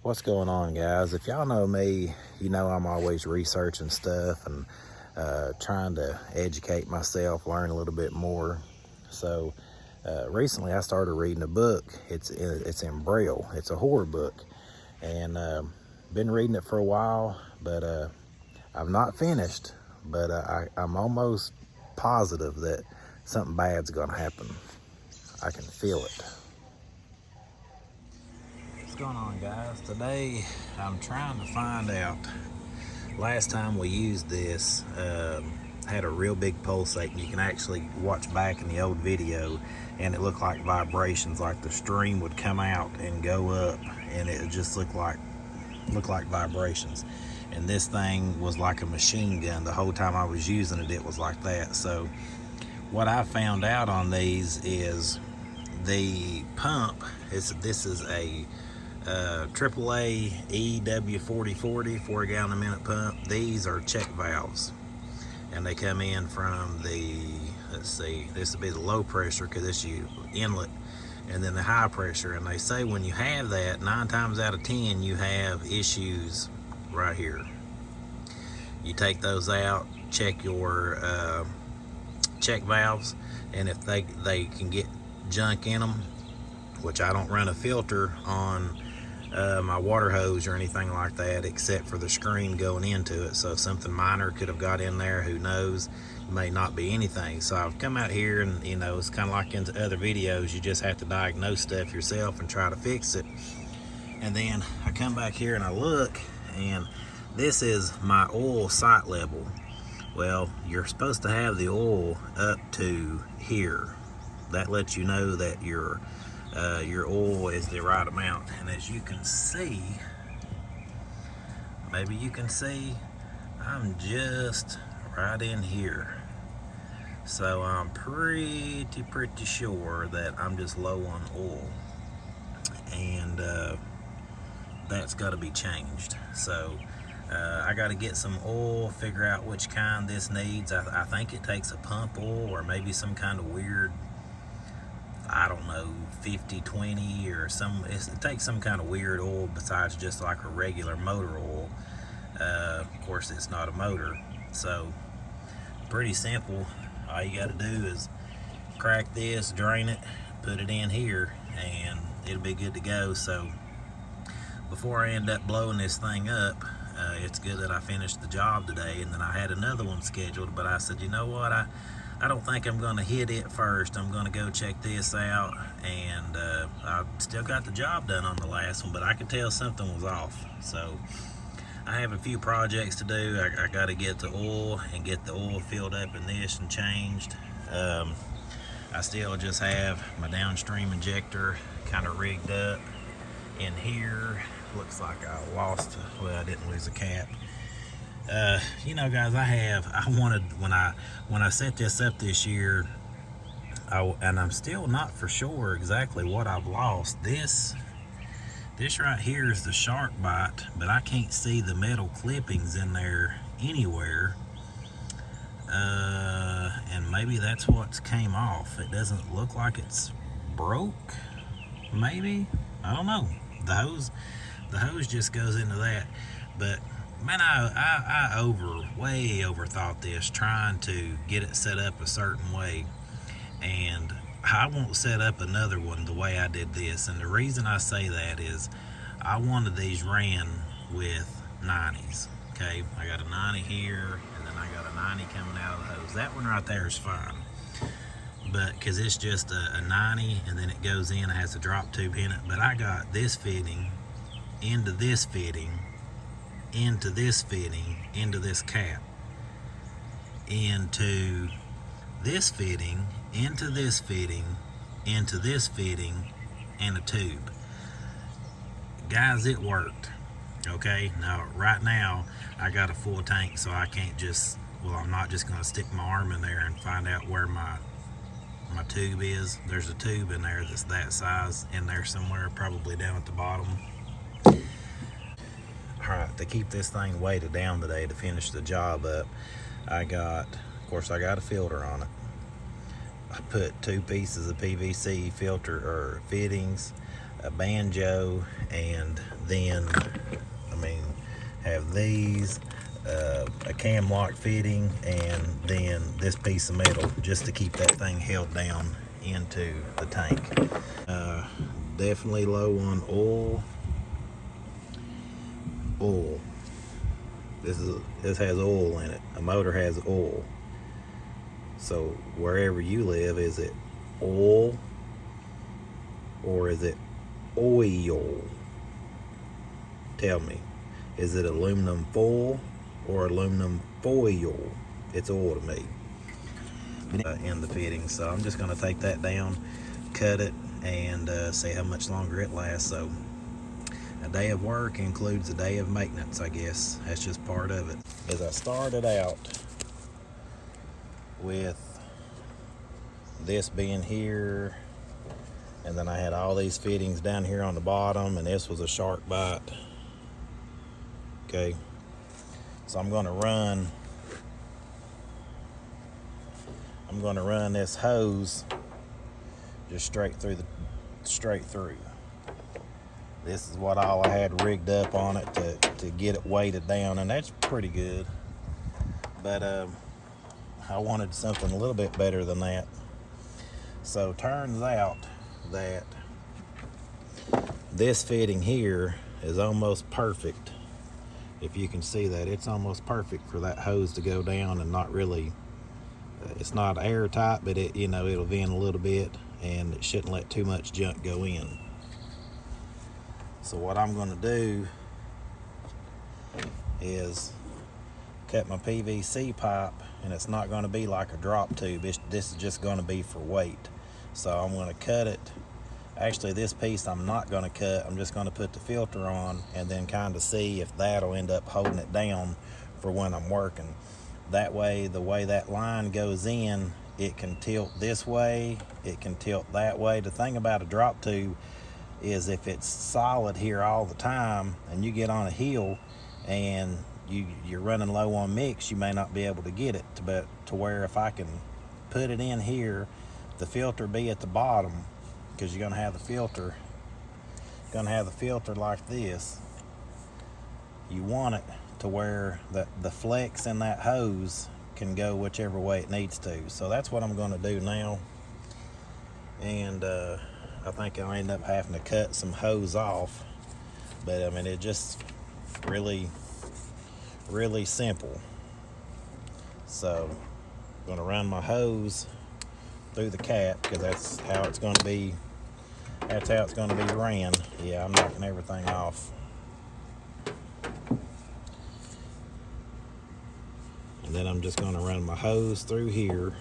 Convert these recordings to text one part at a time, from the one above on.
What's going on, guys? If y'all know me, you know I'm always researching stuff and trying to educate myself, learn a little bit more. So recently I started reading a book. It's in Braille. It's a horror book, and been reading it for a while, but I've not finished. But I'm almost positive that something bad's gonna happen. I can feel it. What's going on, guys? Today I'm trying to find out. Last time we used this, had a real big pulsate, and you can actually watch back in the old video, and it looked like vibrations, like the stream would come out and go up, and it just looked like vibrations. And this thing was like a machine gun. The whole time I was using it, it was like that. So what I found out on these is the pump. This is a AAA EW4040 4 gallon a minute pump. These are check valves, and they come in from the, let's see, this would be the low pressure because this is inlet, and then the high pressure. And they say when you have that, 9 times out of 10 you have issues right here. You take those out, check your check valves, and if they can get junk in them, which I don't run a filter on my water hose or anything like that, except for the screen going into it. So if something minor could have got in there, who knows? It may not be anything. So I've come out here, and you know, it's kind of like in other videos, you just have to diagnose stuff yourself and try to fix it. And then I come back here and I look, and this is my oil sight level. Well, you're supposed to have the oil up to here. That lets you know that your oil is the right amount. And as you can see, maybe you can see, I'm just right in here. So I'm pretty sure that I'm just low on oil, and that's got to be changed. So I got to get some oil, figure out which kind this needs. I think it takes a pump oil, or maybe some kind of weird, I don't know, 50-20 or some. It takes some kind of weird oil besides just like a regular motor oil. Of course, it's not a motor, so pretty simple. All you got to do is crack this, drain it, put it in here, and it'll be good to go. So before I end up blowing this thing up, it's good that I finished the job today. And then I had another one scheduled, but I said, you know what, I don't think I'm going to hit it first. I'm going to go check this out, and I still got the job done on the last one, but I could tell something was off. So I have a few projects to do. I got to get the oil and get the oil filled up in this and changed. I still just have my downstream injector kind of rigged up in here. Looks like I lost, well, I didn't lose a cap. You know, guys, I wanted, when I set this up this year, and I'm still not for sure exactly what I've lost. This right here is the shark bite, but I can't see the metal clippings in there anywhere. And maybe that's what came off. It doesn't look like it's broke, maybe, I don't know. The hose just goes into that. But man, I way overthought this, trying to get it set up a certain way, and I won't set up another one the way I did this. And the reason I say that is I wanted these ran with 90s. Okay, I got a 90 here, and then I got a 90 coming out of the hose. That one right there is fine, but because it's just a 90, and then it goes in, it has a drop tube in it. But I got this fitting into this fitting, into this fitting, into this cap, into this fitting, into this fitting, into this fitting, and a tube. Guys, it worked. Okay, now right now I got a full tank, so I can't just, well, I'm not just going to stick my arm in there and find out where my tube is. There's a tube in there that's that size in there somewhere, probably down at the bottom. Alright, to keep this thing weighted down today to finish the job up, I got a filter on it. I put 2 pieces of PVC filter or fittings, a Banjo, and then have these, a cam lock fitting, and then this piece of metal just to keep that thing held down into the tank. Definitely low on oil. This has oil in it. A motor has oil. So wherever you live, is it oil or is it oil? Tell me, is it aluminum foil or aluminum foil? It's oil to me. In the fitting, so I'm just going to take that down, cut it, and see how much longer it lasts. So a day of work includes a day of maintenance, I guess. That's just part of it. As I started out with this being here, and then I had all these fittings down here on the bottom, and this was a shark bite. Okay, so I'm going to run this hose just straight through. This is what all I had rigged up on it to get it weighted down, and that's pretty good. But I wanted something a little bit better than that. So turns out that this fitting here is almost perfect. If you can see that, it's almost perfect for that hose to go down and not really, it's not airtight, but it'll vent a little bit, and it shouldn't let too much junk go in. So what I'm going to do is cut my PVC pipe, and it's not going to be like a drop tube. This is just going to be for weight. So I'm going to cut it. Actually, this piece I'm not going to cut. I'm just going to put the filter on and then kind of see if that'll end up holding it down for when I'm working. That way, the way that line goes in, it can tilt this way, it can tilt that way. The thing about a drop tube is if it's solid here all the time and you get on a hill and you're running low on mix, you may not be able to get it. But to where if I can put it in here, the filter be at the bottom, because you're going to have the filter like this. You want it to where the flex in that hose can go whichever way it needs to. So that's what I'm going to do now. And I think I'll end up having to cut some hose off. But it just really simple. So I'm going to run my hose through the cap, because that's how it's going to be. That's how it's going to be ran. Yeah, I'm knocking everything off. And then I'm just going to run my hose through here.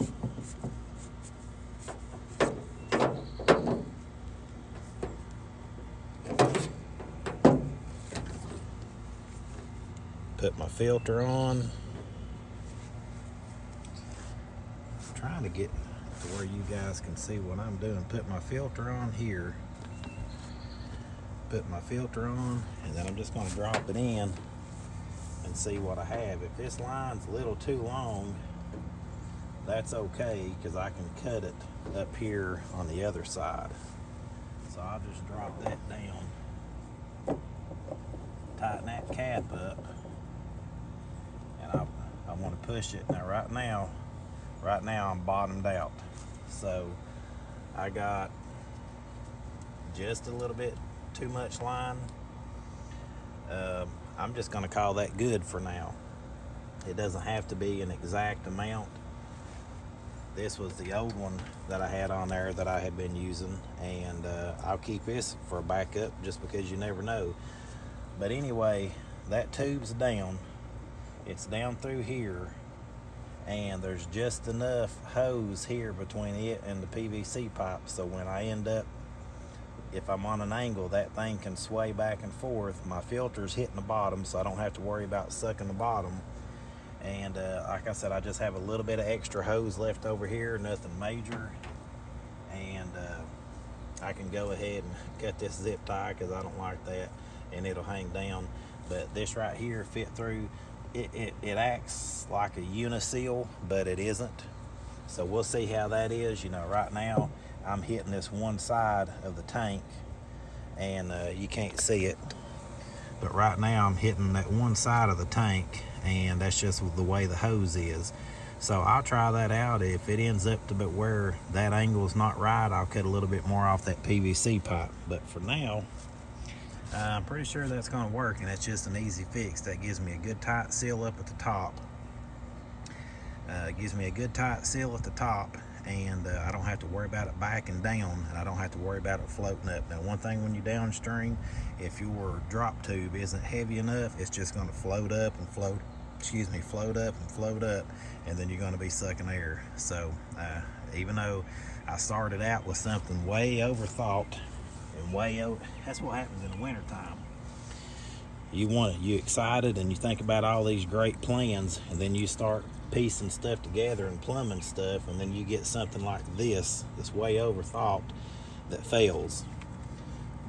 Put my filter on. I'm trying to get to where you guys can see what I'm doing. Put my filter on here. Put my filter on, and then I'm just going to drop it in and see what I have. If this line's a little too long, that's okay, because I can cut it up here on the other side. So I'll just drop that down, tighten that cap up, and I want to push it. Now right now I'm bottomed out, so I got just a little bit too much line. I'm just going to call that good for now. It doesn't have to be an exact amount. This was the old one that I had on there that I had been using, and I'll keep this for a backup just because you never know. But anyway, that tube's down. It's down through here, and there's just enough hose here between it and the PVC pipe, so when I end up, if I'm on an angle, that thing can sway back and forth. My filter's hitting the bottom, so I don't have to worry about sucking the bottom. And like I said, I just have a little bit of extra hose left over here, nothing major. And I can go ahead and cut this zip tie, because I don't like that, and it'll hang down. But this right here fit through. It acts like a uniseal, but it isn't. So we'll see how that is. Right now I'm hitting this one side of the tank, and you can't see it. But right now I'm hitting that one side of the tank, and that's just the way the hose is. So I'll try that out. If it ends up to be where that angle is not right, I'll cut a little bit more off that PVC pipe. But for now, I'm pretty sure that's going to work, and that's just an easy fix. That gives me a good tight seal up at the top. Gives me a good tight seal at the top, and I don't have to worry about it backing down, and I don't have to worry about it floating up. Now, one thing when you're downstream, if your drop tube isn't heavy enough, it's just going to float up and float up and float up, and then you're going to be sucking air. So even though I started out with something way overthought and that's what happens in the wintertime. You excited and you think about all these great plans, and then you start piecing stuff together and plumbing stuff, and then you get something like this that's way overthought that fails.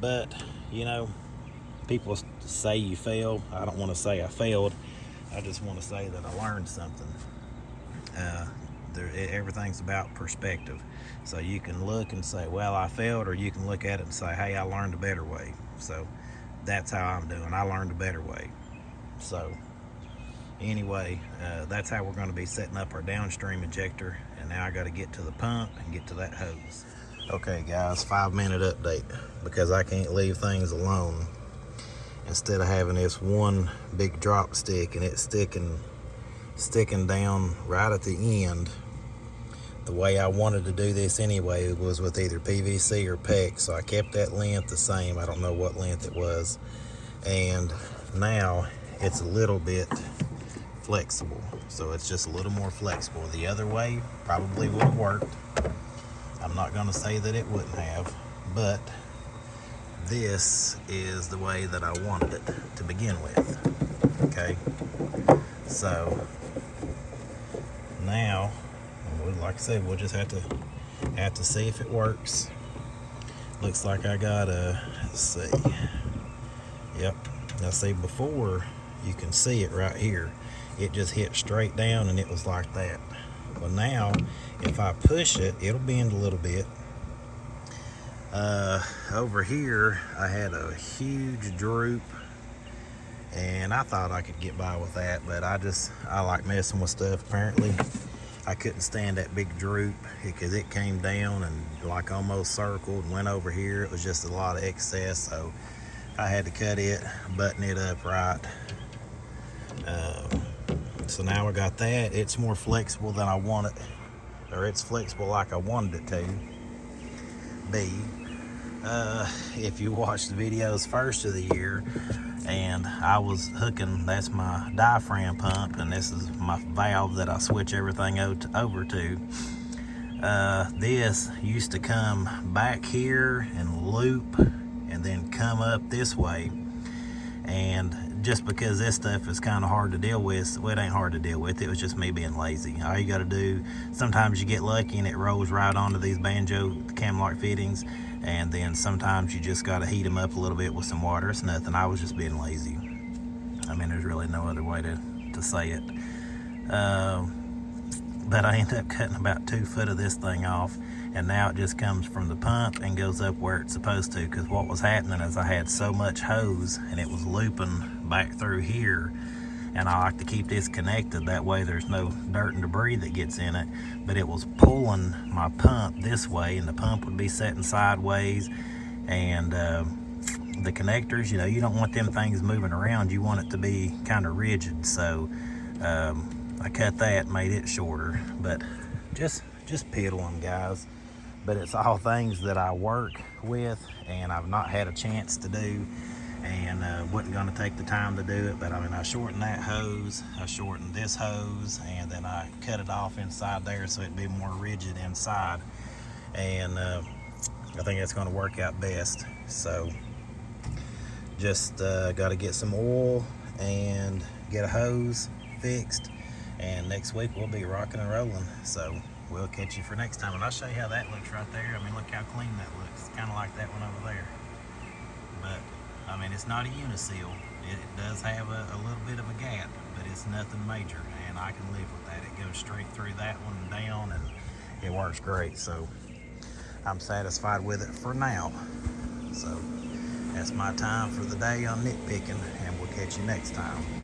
But you know, people say you fail. I don't want to say I failed. I just want to say that I learned something. Everything's about perspective. So you can look and say, well, I failed, or you can look at it and say, hey, I learned a better way. So that's how I'm doing. I learned a better way. So anyway, that's how we're going to be setting up our downstream injector. And now I got to get to the pump and get to that hose. Okay guys, 5-minute update, because I can't leave things alone. Instead of having this one big drop stick and it sticking down right at the end, the way I wanted to do this anyway was with either PVC or PEX, so I kept that length the same. I don't know what length it was, and now it's a little bit flexible, so it's just a little more flexible. The other way probably would have worked. I'm not going to say that it wouldn't have, but this is the way that I wanted it to begin with. Okay, so now, like I said, we'll just have to see if it works. Looks like I got let's see. Yep. Now see, before, you can see it right here. It just hit straight down and it was like that. Well, now if I push it, it'll bend a little bit. Over here I had a huge droop, and I thought I could get by with that, but I like messing with stuff. Apparently I couldn't stand that big droop, because it came down and like almost circled and went over here. It was just a lot of excess, so I had to cut it, button it up right. So now I got that. It's more flexible than I want it, or it's flexible like I wanted it to be. If you watched the videos first of the year, and I was hooking, that's my diaphragm pump, and this is my valve that I switch everything over to. This used to come back here and loop and then come up this way, and just because this stuff is kind of hard to deal with, well, it ain't hard to deal with, it was just me being lazy. All you got to do, sometimes you get lucky and it rolls right onto these Banjo cam lock fittings, and then sometimes you just got to heat them up a little bit with some water. It's nothing. I was just being lazy. I mean, there's really no other way to say it. But I ended up cutting about 2 foot of this thing off, and now it just comes from the pump and goes up where it's supposed to, because what was happening is I had so much hose and it was looping back through here, and I like to keep this connected, that way there's no dirt and debris that gets in it, but it was pulling my pump this way, and the pump would be setting sideways, and the connectors, you know, you don't want them things moving around, you want it to be kind of rigid. So I cut that, made it shorter, but just piddle them, guys. But it's all things that I work with and I've not had a chance to do, and wasn't going to take the time to do it. But I mean, I shortened that hose, I shortened this hose, and then I cut it off inside there so it'd be more rigid inside, and I think that's going to work out best. So just got to get some oil and get a hose fixed, and next week we'll be rocking and rolling. So we'll catch you for next time, and I'll show you how that looks right there. I mean, look how clean that looks. It's kind of like that one over there. But I mean, it's not a uniseal. It does have a little bit of a gap, but it's nothing major, and I can live with that. It goes straight through that one and down, and it works great. So I'm satisfied with it for now. So That's my time for the day on nitpicking, and we'll catch you next time.